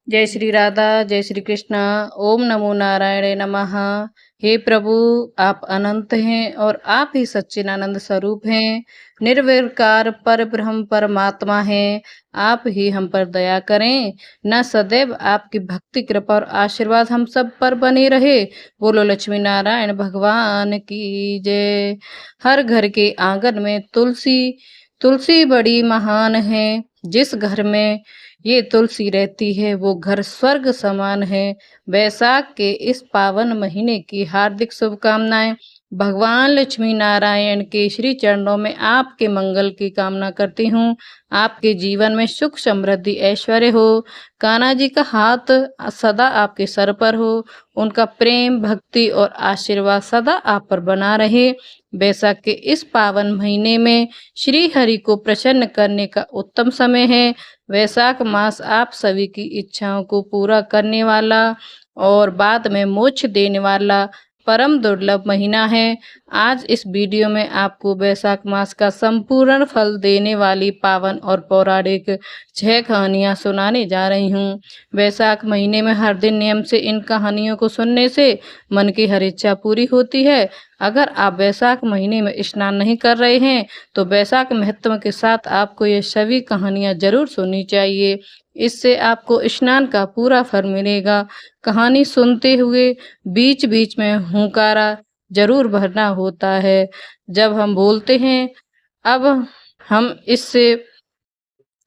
जय श्री राधा, जय श्री कृष्णा। ओम नमो नारायण नमः। हे प्रभु, आप अनंत हैं और आप ही सच्चिदानंद स्वरूप हैं। निर्विकार पर ब्रह्म परमात्मा हैं। आप ही हम पर दया करें। न सदैव आपकी भक्ति कृपा और आशीर्वाद हम सब पर बने रहे। बोलो लक्ष्मी नारायण भगवान की जय। हर घर के आंगन में तुलसी, तुलसी बड़ी महान है। जिस घर में ये तुलसी रहती है वो घर स्वर्ग समान है। वैशाख के इस पावन महीने की हार्दिक शुभकामनाएं। भगवान लक्ष्मी नारायण के श्री चरणों में आपके मंगल की कामना करती हूँ। आपके जीवन में सुख समृद्धि ऐश्वर्य हो। कान्हा जी का हाथ सदा आपके सर पर हो। उनका प्रेम भक्ति और आशीर्वाद सदा आप पर बना रहे। वैशाख के इस पावन महीने में श्री हरि को प्रसन्न करने का उत्तम समय है। वैशाख मास आप सभी की इच्छाओं को पूरा करने वाला और बाद में मोक्ष देने वाला परम दुर्लभ महीना है। आज इस वीडियो में आपको वैशाख मास का संपूर्ण फल देने वाली पावन और पौराणिक 6 कहानियां सुनाने जा रही हूँ। वैशाख महीने में हर दिन नियम से इन कहानियों को सुनने से मन की हर इच्छा पूरी होती है। अगर आप वैशाख महीने में स्नान नहीं कर रहे हैं तो वैशाख महत्व के साथ आपको ये सभी कहानियां जरूर सुननी चाहिए। इससे आपको स्नान का पूरा फल मिलेगा। कहानी सुनते हुए बीच बीच में हुंकारा जरूर भरना होता है जब हम बोलते हैं। अब हम इससे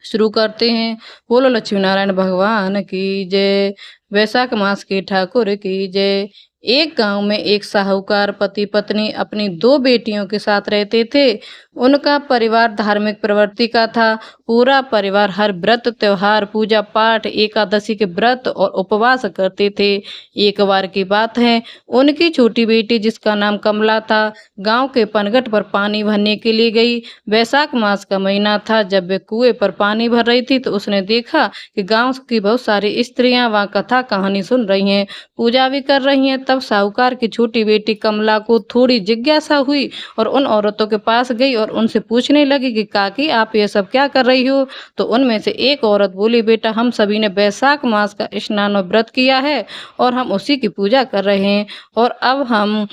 शुरू करते हैं। बोलो लक्ष्मी नारायण भगवान की जय। वैशाख मास के ठाकुर की जय। एक गांव में एक साहूकार पति पत्नी अपनी 2 बेटियों के साथ रहते थे। उनका परिवार धार्मिक प्रवृत्ति का था। पूरा परिवार हर व्रत त्योहार पूजा पाठ एकादशी के व्रत और उपवास करते थे। एक बार की बात है, उनकी छोटी बेटी जिसका नाम कमला था गांव के पनघट पर पानी भरने के लिए गई। वैशाख मास का महीना था। जब वे कुएं पर पानी भर रही थी तो उसने देखा कि गांव की बहुत सारी स्त्रियां वहां कथा कहानी सुन रही हैं, पूजा भी कर रही हैं। तब साहूकार की छोटी बेटी कमला को थोड़ी जिज्ञासा हुई और उन औरतों के पास गई और उनसे पूछने लगी कि काकी आप ये सब क्या कर रही हो। तो उनमें से एक औरत बोली, बेटा हम सभी ने वैशाख मास का स्नान और व्रत किया है और हम उसी की पूजा कर रहे हैं और अब हम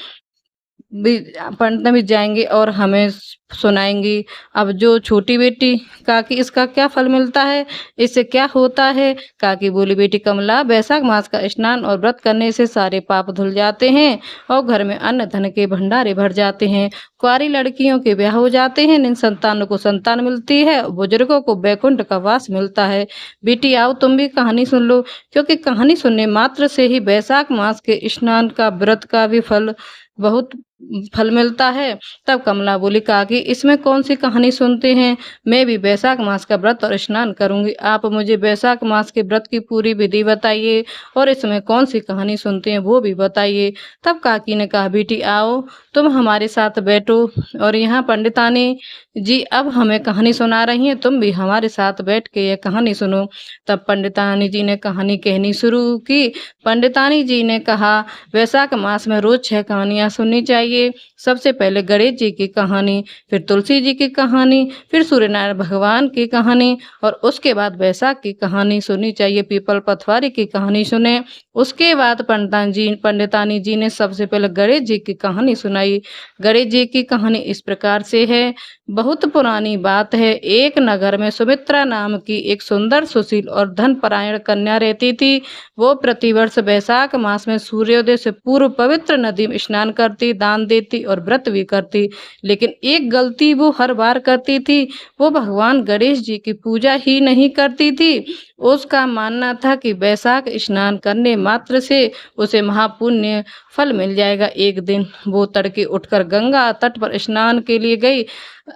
भी पंडित भी जाएंगे और हमें सुनाएंगी। अब जो छोटी बेटी, काकी इसका क्या फल मिलता है, इससे क्या होता है। काकी बोली, बेटी कमला वैशाख मास का स्नान और व्रत करने से सारे पाप धुल जाते हैं और घर में अन्न धन के भंडारे भर जाते हैं। कुंवारी लड़कियों के ब्याह हो जाते हैं, निसंतानों को संतान मिलती है, बुजुर्गों को बैकुंठ का वास मिलता है। बेटी आओ तुम भी कहानी सुन लो, क्योंकि कहानी सुनने मात्र से ही वैशाख मास के स्नान का व्रत का भी बहुत फल मिलता है। तब कमला बोली, काकी इसमें कौन सी कहानी सुनते हैं, मैं भी वैशाख मास का व्रत और स्नान करूंगी। आप मुझे वैशाख मास के व्रत की पूरी विधि बताइए और इसमें कौन सी कहानी सुनते हैं वो भी बताइए। तब काकी ने कहा, बेटी आओ तुम हमारे साथ बैठो और यहाँ पंडितानी जी अब हमें कहानी सुना रही हैं, तुम भी हमारे साथ बैठ के यह कहानी सुनो। तब पंडितानी जी ने कहानी कहनी शुरू की। पंडितानी जी ने कहा, वैशाख मास में रोज 6 कहानियां सुननी चाहिए। सबसे पहले गणेश जी की कहानी, फिर तुलसी जी की कहानी, फिर सूर्यनारायण भगवान की कहानी और उसके बाद वैशाख की कहानी सुननी चाहिए। पीपल पथवारी की कहानी सुने। उसके बाद पंडितानी जी ने सबसे पहले गणेश जी की कहानी सुनाई। गणेश जी की कहानी इस प्रकार से है। बहुत पुरानी बात है, एक नगर में सुमित्रा नाम की एक सुंदर सुशील और धनपरायण कन्या रहती थी। वो प्रतिवर्ष वैशाख मास में सूर्योदय से पूर्व पवित्र नदी में स्नान करती, दान देती और व्रत भी करती। लेकिन एक गलती वो हर बार करती थी, वो भगवान गणेश जी की पूजा ही नहीं करती थी। उसका मानना था कि वैशाख स्नान करने मात्र से उसे महापुण्य फल मिल जाएगा। एक दिन वो तड़के उठकर गंगा तट पर स्नान के लिए गई।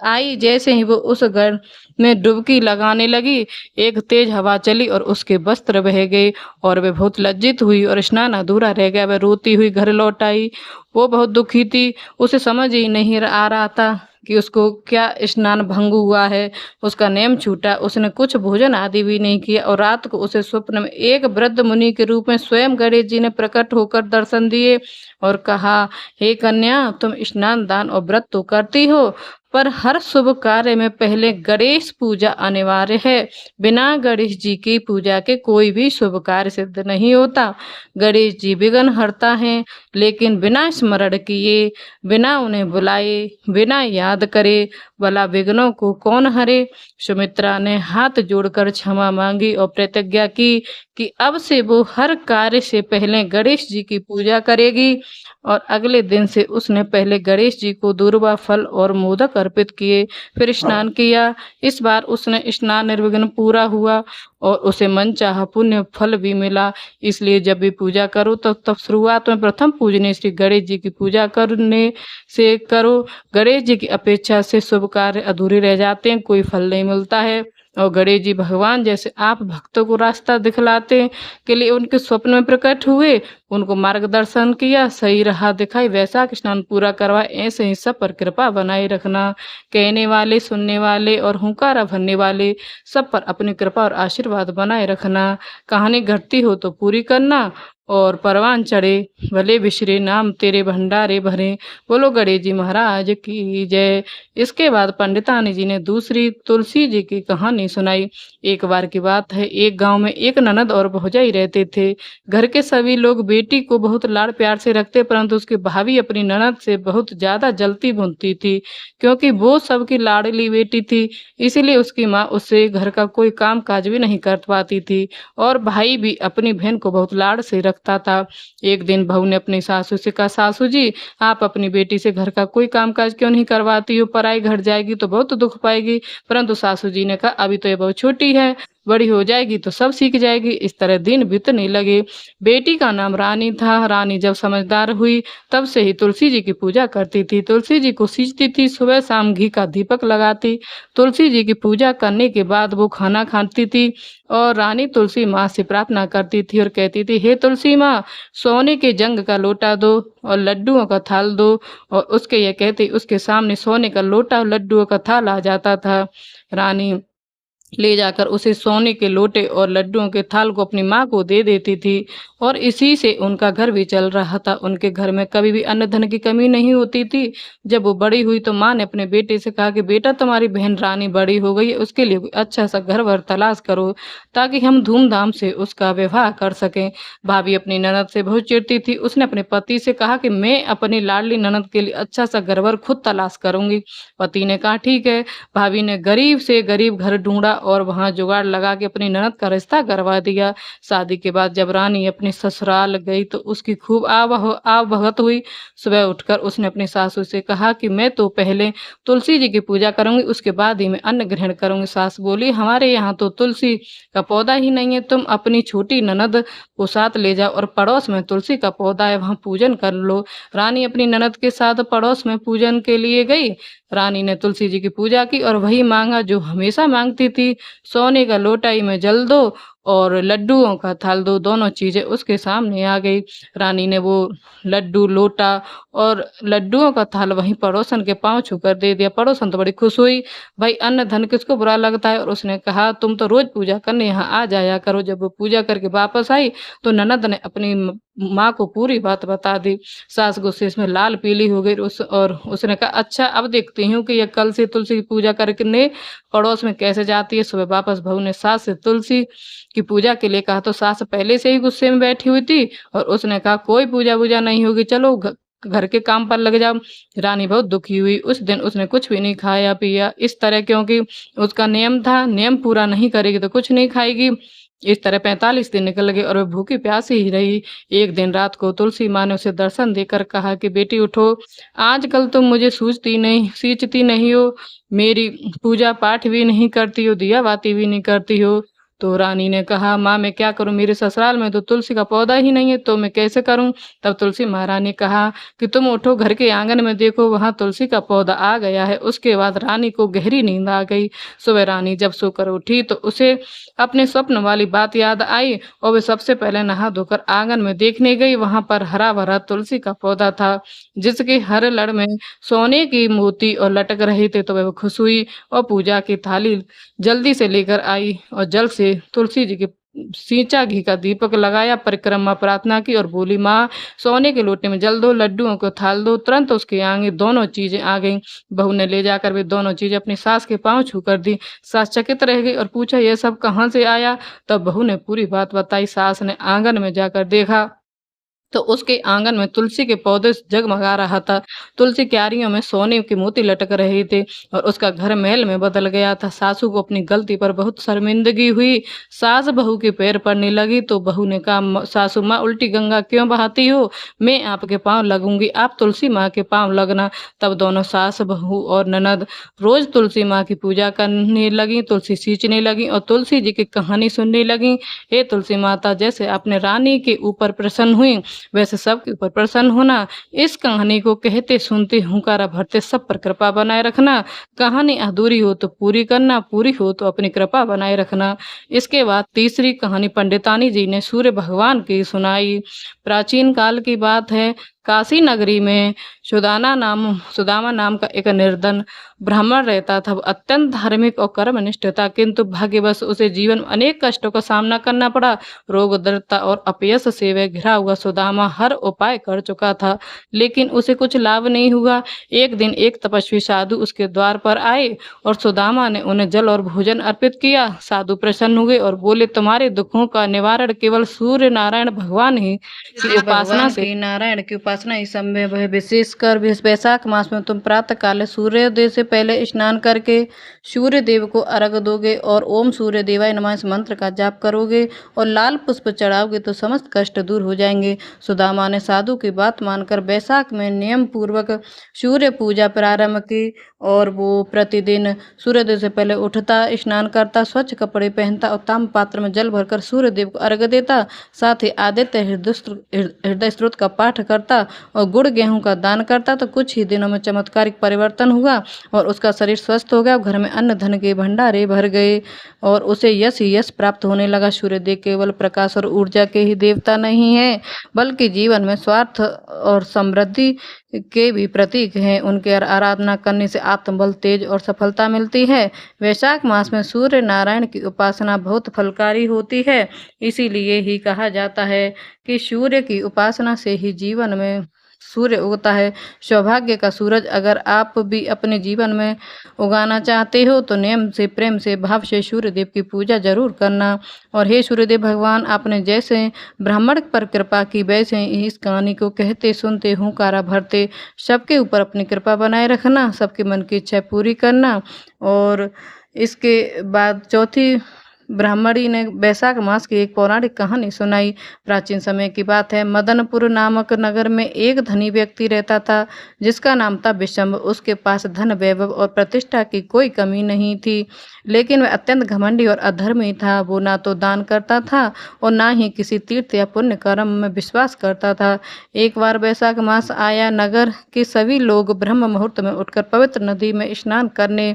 आई जैसे ही वो उस घर में डुबकी लगाने लगी, एक तेज हवा चली और उसके वस्त्र बह गए और वह बहुत लज्जित हुई और स्नान अधूरा रह गया। वह रोती हुई घर लौट आई। वो बहुत दुखी थी, उसे समझ ही नहीं आ रहा था कि उसको क्या स्नान भंग हुआ है, उसका नेम छूटा। उसने कुछ भोजन आदि भी नहीं किया और रात को उसे स्वप्न में एक वृद्ध मुनि के रूप में स्वयं गणेश जी ने प्रकट होकर दर्शन दिए और कहा, हे कन्या तुम स्नान दान और व्रत तो करती हो, पर हर शुभ कार्य में पहले गणेश पूजा अनिवार्य है। बिना गणेश जी की पूजा के कोई भी शुभ कार्य सिद्ध नहीं होता। गणेश जी विघ्न हरता है, लेकिन बिना स्मरण किए, बिना उन्हें बुलाए, बिना याद करे भला विघ्नों को कौन हरे। सुमित्रा ने हाथ जोड़कर क्षमा मांगी और प्रतिज्ञा की कि अब से वो हर कार्य से पहले गणेश जी की पूजा करेगी। और अगले दिन से उसने पहले गणेश जी को दूर्वा फल और मोदक अर्पित किए, फिर स्नान किया। इस बार उसने स्नान निर्विघ्न पूरा हुआ और उसे मनचाहा पुण्य फल भी मिला। इसलिए जब भी पूजा करो तो तब शुरुआत में प्रथम पूजनीय श्री गणेश जी की पूजा करने से करो। गणेश जी की अपेक्षा से शुभ कार्य अधूरे रह जाते हैं, कोई फल नहीं मिलता है। और गणेश जी भगवान जैसे आप भक्तों को रास्ता दिखलाते के लिए उनके स्वप्न में प्रकट हुए, उनको मार्गदर्शन किया, सही राह दिखाई, वैशाख स्नान पूरा करवाए। ऐसे ही सब पर कृपा बनाए रखना। कहने वाले, सुनने वाले और हुंकारा भरने वाले सब पर अपनी कृपा और आशीर्वाद बनाए रखना। कहानी घटती हो तो पूरी करना और परवान चढ़े भले बिसरे नाम तेरे भंडारे भरे। बोलो गणेश जी महाराज की जय। इसके बाद पंडितानी जी ने दूसरी तुलसी जी की कहानी सुनाई। एक बार की बात है, एक गांव में एक ननद और भौजाई रहते थे। घर के सभी लोग बेटी को बहुत लाड़ प्यार से रखते, परंतु उसकी भाभी अपनी ननद से बहुत ज्यादा जलती भुनती थी, क्योंकि वो सबकी लाडली बेटी थी। इसीलिए उसकी माँ उससे घर का कोई काम काज भी नहीं कर पाती थी और भाई भी अपनी बहन को बहुत लाड़ से रखता था। एक दिन बहू ने अपनी सासू से कहा, सासू जी आप अपनी बेटी से घर का कोई काम काज क्यों नहीं करवाती हो, पराई घर जाएगी तो बहुत दुख पाएगी। परंतु सासू जी ने कहा, अभी तो ये बहुत छोटी है, बड़ी हो जाएगी तो सब सीख जाएगी। इस तरह दिन बीतने लगे। बेटी का नाम रानी था। रानी जब समझदार हुई तब से ही तुलसी जी की पूजा करती थी, तुलसी जी को सींचती थी, सुबह शाम घी का दीपक लगाती। तुलसी जी की पूजा करने के बाद वो खाना खाती थी और रानी तुलसी माँ से प्रार्थना करती थी और कहती थी, हे तुलसी माँ, सोने के जंग का लोटा दो और लड्डुओं का थाल दो। और उसके ये कहते उसके सामने सोने का लोटा और लड्डुओं का थाल आ जाता था। रानी ले जाकर उसे सोने के लोटे और लड्डुओं के थाल को अपनी माँ को दे देती थी और इसी से उनका घर भी चल रहा था। उनके घर में कभी भी अन्न धन की कमी नहीं होती थी। जब वो बड़ी हुई तो माँ ने अपने बेटे से कहा कि बेटा तुम्हारी बहन रानी बड़ी हो गई है, उसके लिए कोई अच्छा सा घर वर तलाश करो ताकि हम धूमधाम से उसका विवाह कर सकें। भाभी अपनी ननद से बहुत चिढ़ती थी। उसने अपने पति से कहा कि मैं अपनी लाडली ननद के लिए अच्छा सा घर वर खुद तलाश करूंगी। पति ने कहा ठीक है। भाभी ने गरीब से गरीब घर ढूंढा और वहां जुगाड़ लगा के अपनी ननद का रिश्ता करवा दिया। शादी के बाद जब रानी अपने ससुराल गई तो उसकी खूब आवभगत हुई। सुबह उठकर उसने अपनी सासू से कहा कि मैं तो पहले तुलसी जी की पूजा करूंगी, उसके बाद ही मैं अन्न ग्रहण करूंगी। सास बोली, हमारे यहाँ तो तुलसी का पौधा ही नहीं है, तुम अपनी छोटी ननद को साथ ले जाओ और पड़ोस में तुलसी का पौधा है, वहां पूजन कर लो। रानी अपनी ननद के साथ पड़ोस में पूजन के लिए गई। रानी ने तुलसी जी की पूजा की और वही मांगा जो हमेशा मांगती थी, सोने का लोटा ही में जल दो और लड्डुओं का थाल दो। दोनों चीजें उसके सामने आ गई। रानी ने वो लड्डू, लोटा और लड्डुओं का थाल वहीं पड़ोसन के पांव छूकर दे दिया। पड़ोसन तो बड़ी खुश हुई, भाई अन्न धन किसको बुरा लगता है। और उसने कहा, तुम तो रोज पूजा करने यहाँ आ जाया करो। जब वो पूजा करके वापस आई तो ननद ने अपनी माँ को पूरी बात बता दी। सास गुस्से में लाल पीली हो गई और उसने कहा, अच्छा अब देखती हूँ कि यह कल से तुलसी की पूजा करके पड़ोस में कैसे जाती है। सुबह वापस बहू ने सास से तुलसी की पूजा के लिए कहा तो सास पहले से ही गुस्से में बैठी हुई थी और उसने कहा, कोई पूजा वूजा नहीं होगी, चलो घर के काम पर लग जाओ। रानी बहुत दुखी हुई। उस दिन उसने कुछ भी नहीं खाया पिया इस तरह, क्योंकि उसका नियम था, नियम पूरा नहीं करेगी तो कुछ नहीं खाएगी। इस तरह 45 दिन निकल गए और वह भूखी प्यासी ही रही। एक दिन रात को तुलसी माँ ने उसे दर्शन देकर कहा कि बेटी उठो, आजकल तुम मुझे सींचती नहीं हो, मेरी पूजा पाठ भी नहीं करती हो, दिया बाती भी नहीं करती हो। तो रानी ने कहा, माँ मैं क्या करूं, मेरे ससुराल में तो तुलसी का पौधा ही नहीं है, तो मैं कैसे करूं। तब तुलसी महारानी ने कहा कि तुम उठो, घर के आंगन में देखो, वहां तुलसी का पौधा आ गया है। उसके बाद रानी को गहरी नींद आ गई। सुबह रानी जब सोकर उठी तो उसे अपने स्वप्न वाली बात याद आई और वे सबसे पहले नहा धोकर आंगन में देखने गई। वहां पर हरा भरा तुलसी का पौधा था, जिसके हर लड़ में सोने की मोती और लटक रहे थे। तो वह खुश हुई और पूजा की थाली जल्दी से लेकर आई और जल से तुलसी जी की सींचा, घी का दीपक लगाया, परिक्रमा प्रार्थना की और बोली, माँ सोने के लोटे में जल दो, लड्डुओं को थाल दो। तुरंत उसके आगे दोनों चीजें आ गईं। बहू ने ले जाकर वे दोनों चीजें अपनी सास के पांव छू कर दी। सास चकित रह गई और पूछा, यह सब कहाँ से आया? तब बहू ने पूरी बात बताई। सास ने आंगन में जाकर देखा तो उसके आंगन में तुलसी के पौधे जगमगा रहा था। तुलसी क्यारियों में सोने के मोती लटक रहे थे और उसका घर महल में बदल गया था। सासू को अपनी गलती पर बहुत शर्मिंदगी हुई। सास बहू के पैर पड़ने लगी तो बहू ने कहा, सासू माँ उल्टी गंगा क्यों बहाती हो? मैं आपके पाँव लगूंगी, आप तुलसी माँ के पाँव लगना। तब दोनों सास बहू और ननद रोज तुलसी माँ की पूजा करने लगी, तुलसी सींचने लगी और तुलसी जी की कहानी सुनने लगी। हे तुलसी माता, जैसे आपने रानी के ऊपर प्रसन्न हुई वैसे सबके ऊपर प्रसन्न होना। इस कहानी को कहते सुनते हुंकारा भरते सब पर कृपा बनाए रखना। कहानी अधूरी हो तो पूरी करना, पूरी हो तो अपनी कृपा बनाए रखना। इसके बाद तीसरी कहानी पंडितानी जी ने सूर्य भगवान की सुनाई। प्राचीन काल की बात है। काशी नगरी में सुदामा नाम का एक निर्धन ब्राह्मण रहता था। वो अत्यंत धार्मिक और कर्मनिष्ठ था, किंतु भाग्यवश उसे जीवन में अनेक कष्टों का सामना करना पड़ा। रोग, दरिद्रता और अपयश से वह घिरा हुआ सुदामा हर उपाय कर चुका था, लेकिन उसे कुछ लाभ नहीं हुआ। एक दिन एक तपस्वी साधु उसके द्वार पर आए और सुदामा ने उन्हें जल और भोजन अर्पित किया। साधु प्रसन्न हुए और बोले, तुम्हारे दुखों का निवारण केवल सूर्य नारायण भगवान ही की उपासना से, नारायण की उपासना ही संभव है। विशेषकर वैशाख मास में तुम प्रातः काल सूर्योदय से पहले स्नान करके सूर्य देव को अर्घ दोगे और ओम सूर्य देवाय नमः इस मंत्र का जाप करोगे और लाल पुष्प चढ़ाओगे तो समस्त कष्ट दूर हो जाएंगे। सुदामा ने साधु की बात मानकर वैशाख में नियम पूर्वक सूर्य पूजा प्रारंभ की और वो प्रतिदिन सूर्योदय से पहले उठता, स्नान करता, स्वच्छ कपड़े पहनता और ताम्र पात्र में जल भरकर सूर्य देव को अर्घ देता। साथ ही आदित्य हृदय स्त्रोत का पाठ करता और गुड़ गेहूं का दान करता। तो कुछ ही दिनों में चमत्कारिक परिवर्तन हुआ और उसका शरीर स्वस्थ हो गया। घर में अन्न धन के भंडारे भर गए और उसे यश ही यश प्राप्त होने लगा। सूर्यदेव केवल प्रकाश और ऊर्जा के ही देवता नहीं है, बल्कि जीवन में स्वार्थ और समृद्धि के भी प्रतीक हैं। उनके आराधना करने से आत्मबल, तेज और सफलता मिलती है। वैशाख मास में सूर्य नारायण की उपासना बहुत फलकारी होती है। इसीलिए ही कहा जाता है कि सूर्य की उपासना से ही जीवन में सूर्य उगता है। सौभाग्य का सूरज अगर आप भी अपने जीवन में उगाना चाहते हो तो नियम से, प्रेम से, भाव से सूर्य देव की पूजा जरूर करना। और हे सूर्यदेव भगवान, आपने जैसे ब्राह्मण पर कृपा की वैसे ही इस कहानी को कहते सुनते हुंकारा भरते सबके ऊपर अपनी कृपा बनाए रखना, सबके मन की इच्छा पूरी करना। और इसके बाद चौथी ब्राह्मणी ने वैशाख मास की एक पौराणिक कहानी सुनाई। प्राचीन समय की बात है। मदनपुर नामक नगर में एक धनी व्यक्ति रहता था जिसका नाम था विशंब। उसके पास धन, वैभव और प्रतिष्ठा की कोई कमी नहीं थी, लेकिन वह अत्यंत घमंडी और अधर्मी था। वो ना तो दान करता था और ना ही किसी तीर्थ या पुण्य कर्म में विश्वास करता था। एक बार वैशाख मास आया। नगर के सभी लोग ब्रह्म मुहूर्त में उठकर पवित्र नदी में स्नान करने,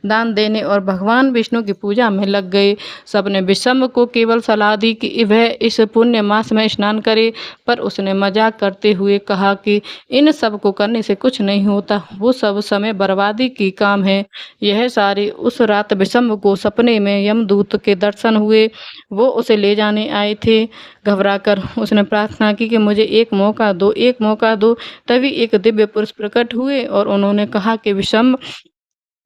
दान देने और भगवान विष्णु की पूजा में लग गए। सबने विषम को केवल सलाह दी कि वह इस पुण्य मास में स्नान करे, पर उसने मजाक करते हुए कहा कि इन सब को करने से कुछ नहीं होता, वो सब समय बर्बादी की काम है। यह सारे उस रात विषम को सपने में यमदूत के दर्शन हुए। वो उसे ले जाने आए थे। घबराकर उसने प्रार्थना की कि मुझे एक मौका दो, एक मौका दो। तभी एक दिव्य पुरुष प्रकट हुए और उन्होंने कहा कि विषम,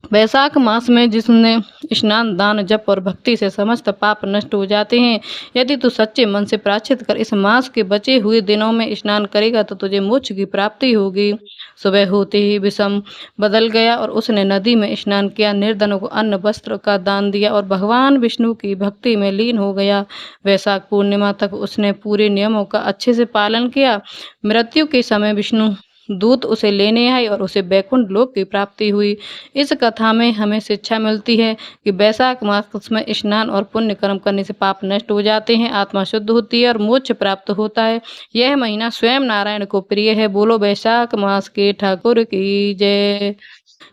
वैशाख मास में जिसने स्नान, दान, जप और भक्ति से समस्त पाप नष्ट हो जाते हैं, यदि तू सच्चे मन से प्रायश्चित कर इस मास के बचे हुए दिनों में स्नान करेगा तो तुझे मोक्ष की प्राप्ति होगी। सुबह होते ही विषम बदल गया और उसने नदी में स्नान किया, निर्धनों को अन्न वस्त्र का दान दिया और भगवान विष्णु की भक्ति में लीन हो गया। वैशाख पूर्णिमा तक उसने पूरे नियमों का अच्छे से पालन किया। मृत्यु के समय विष्णु दूत उसे लेने आए और उसे बैकुंठ लोक की प्राप्ति हुई। इस कथा में हमें शिक्षा मिलती है कि वैशाख मास में स्नान और पुण्य कर्म करने से पाप नष्ट हो जाते हैं, आत्मा शुद्ध होती है और मोक्ष प्राप्त होता है। यह महीना स्वयं नारायण को प्रिय है। बोलो वैशाख मास के ठाकुर की जय।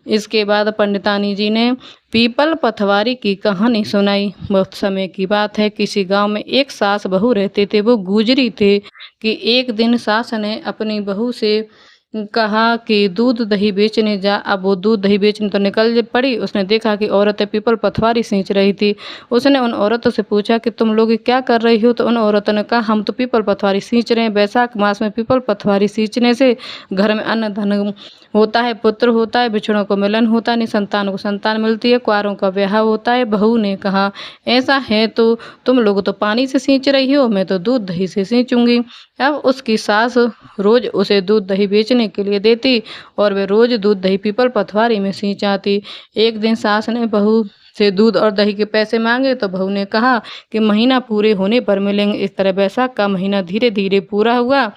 इसके बाद पंडितानी जी ने पीपल पथवारी की कहानी सुनाई। बहुत समय की बात है। किसी गांव में एक सास बहू रहते थे। वो गुजरी थे कि एक दिन सास ने अपनी बहू से कहा कि दूध दही बेचने जा। अब वो दूध दही बेचने तो निकल पड़ी। उसने देखा कि औरतें पीपल पथवारी सींच रही थी। उसने उन औरतों से पूछा कि तुम लोग क्या कर रही हो? तो उन औरतों ने कहा हम तो पीपल पथवारी सींच रहे हैं। बैसाख मास में पीपल पथवारी सींचने से घर में अन्न धन होता है, पुत्र होता है, बिछड़ों को मिलन होता है, निसंतान को संतान मिलती है, कुंवारों का ब्याह होता है। बहू ने कहा ऐसा है तो तुम लोग तो पानी से सींच रही हो, मैं तो दूध दही से सींचूंगी। अब उसकी सास रोज उसे दूध दही बेचने के लिए देती और वे रोज दूध दही पीपल पथवारी में सींचाती। एक दिन सास ने बहू से दूध और दही के पैसे मांगे तो बहू ने कहा कि महीना पूरे होने पर मिलेंगे। इस तरह बैसाख का महीना धीरे धीरे पूरा हुआ।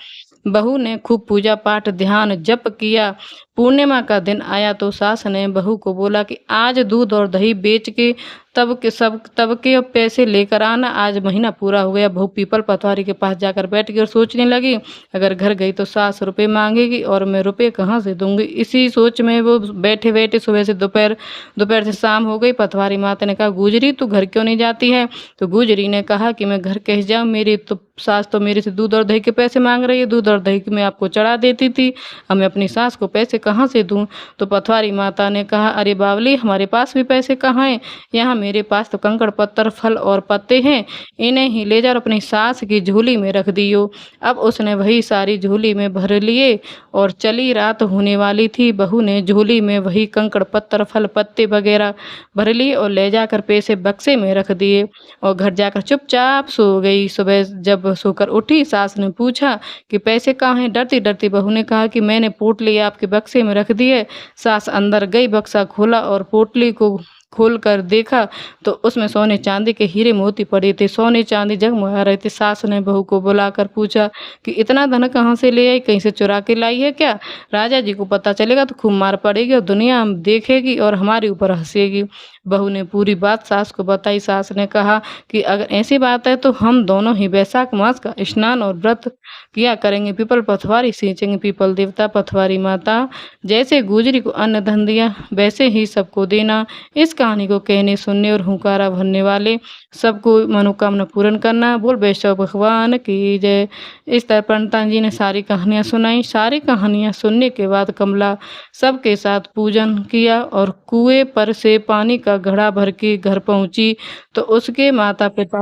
बहू ने खूब पूजा पाठ ध्यान जप किया। पूर्णिमा का दिन आया तो सास ने बहू को बोला कि आज दूध और दही बेच के तब के पैसे लेकर आना, आज महीना पूरा हो गया। बहू पीपल पथवारी के पास जाकर बैठ गई और सोचने लगी अगर घर गई तो सास रुपए मांगेगी और मैं रुपए कहाँ से दूंगी। इसी सोच में वो बैठे बैठे सुबह से दोपहर, दोपहर से शाम हो गई। पथवारी माता ने कहा गुजरी तू घर क्यों नहीं जाती है? तो गुजरी ने कहा कि मैं घर कैसे जाऊँ, मेरी तो सास तो मेरे से दूध और दही के पैसे मांग रही है। दूध और दही मैं आपको चढ़ा देती थी, अब मैं अपनी सास को पैसे कहाँ से दूं? तो पथवारी माता ने कहा अरे बावली, हमारे पास भी पैसे कहाँ हैं? यहाँ मेरे पास तो कंकड़ पत्थर फल और पत्ते हैं, इन्हें ही ले जा और अपनी सास की झोली में रख दियो। अब उसने वही सारी झोली में भर लिए और चली रात होने वाली थी। बहू ने झोली में वही कंकड़ पत्थर फल पत्ते वगैरह भर लिए और ले जाकर पैसे बक्से में रख दिए और घर जाकर चुपचाप सो गई। सुबह जब सोकर उठी, सास ने पूछा कि पैसे कहाँ हैं? डरती डरती बहू ने कहा कि मैंने पोटली आपके बक्से में रख दी है। सास अंदर गई, बक्सा खोला और पोटली को खोल कर देखा तो उसमें सोने चांदी के हीरे मोती पड़े थे। सोने चांदी जगमगा रहे थे। सास ने बहू को बुलाकर पूछा कि इतना धन कहाँ से ले आई? कहीं से चुरा के लाई है क्या? राजा जी को पता चलेगा तो खूब मार पड़ेगी और दुनिया हम देखेगी और हमारे ऊपर हंसेगी। बहू ने पूरी बात सास को बताई। सास ने कहा कि अगर ऐसी बात है तो हम दोनों ही बैसाख मास का स्नान और व्रत किया करेंगे, पीपल पथवारी सींचेंगे। पीपल देवता पथवारी माता जैसे गुजरी को अन्न धन दिया वैसे ही सबको देना। इस कहानी को कहने सुनने और हुंकारा भरने वाले सबको मनोकामना पूर्ण करना। बोल वैष्णव भगवान की जय। इस तरह पंडितान जी ने सारी कहानियाँ सुनाई। सारी कहानियाँ सुनने के बाद कमला सबके साथ पूजन किया और कुएं पर से पानी का घड़ा भर के घर पहुंची तो उसके माता पिता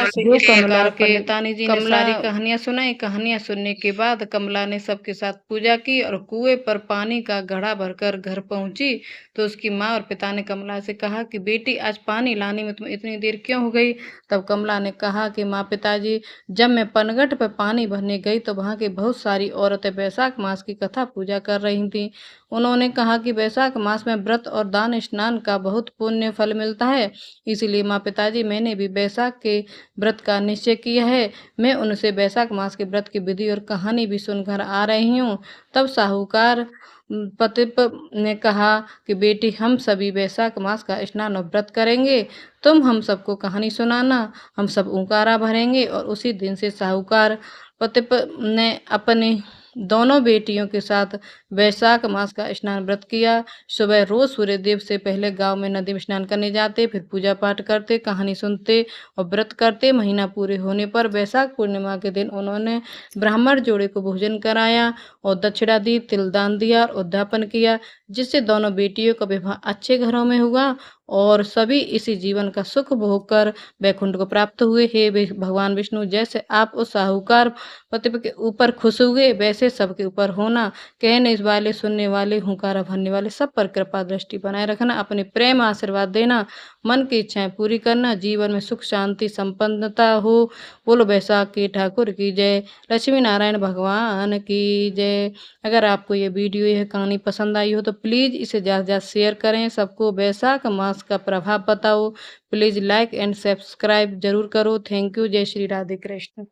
जो कमला के पंडितानी जी ने सारी कहानियाँ सुनाई। कहानियाँ सुनने के बाद कमला ने सबके साथ पूजा की और कुएं पर पानी का घड़ा भरकर घर पहुंची तो उसकी माँ और पिता ने कमला से कहा कि बेटी आज पानी लाने में तुम इतनी देर क्यों हो गई? तब कमला ने कहा कि माँ पिताजी, जब मैं पनघट पर पानी भरने गई तो वहाँ की बहुत सारी औरतें बैसाख मास की कथा पूजा कर रही थीं। उन्होंने कहा कि बैसाख मास में व्रत और दान स्नान का बहुत पुण्य फल मिलता है, इसीलिए माँ पिताजी मैंने भी बैसाख के व्रत का निश्चय किया है। मैं उनसे बैसाख मास के व्रत की विधि और कहानी भी सुनकर आ रही हूँ। तब साहूकार पतिप ने कहा कि बेटी, हम सभी बैसाख मास का स्नान और व्रत करेंगे, तुम हम सबको कहानी सुनाना, हम सब ऊंकारा भरेंगे। और उसी दिन से साहूकार पतिप ने अपनी दोनों बेटियों के साथ बैसाख मास का स्नान व्रत किया। सुबह रोज सूर्यदेव से पहले गांव में नदी में स्नान करने जाते, फिर पूजा पाठ करते, कहानी सुनते और व्रत करते। महीना पूरे होने पर बैसाख पूर्णिमा के दिन उन्होंने ब्राह्मण जोड़े को भोजन कराया और दक्षिणा दी, तिलदान दिया और उद्यापन किया, जिससे दोनों बेटियों का विवाह अच्छे घरों में हुआ और सभी इसी जीवन का सुख भोग कर वैकुंठ को प्राप्त हुए। हे भगवान विष्णु, जैसे आप उस साहूकार पति के ऊपर खुश हुए वैसे सबके ऊपर होना। कहने वाले, सुनने वाले, हुंकारा भरने वाले सब पर कृपा दृष्टि बनाए रखना। अपने प्रेम आशीर्वाद देना, मन की इच्छाएं पूरी करना, जीवन में सुख शांति संपन्नता हो। बोलो बैसाख के ठाकुर की जय, लक्ष्मी नारायण भगवान की जय। अगर आपको ये वीडियो, यह कहानी पसंद आई हो तो प्लीज़ इसे ज़्यादा से ज़्यादा शेयर करें। सबको बैसाख मास का प्रभाव बताओ। प्लीज़ लाइक एंड सब्सक्राइब जरूर करो। Thank you. जय श्री राधे कृष्ण।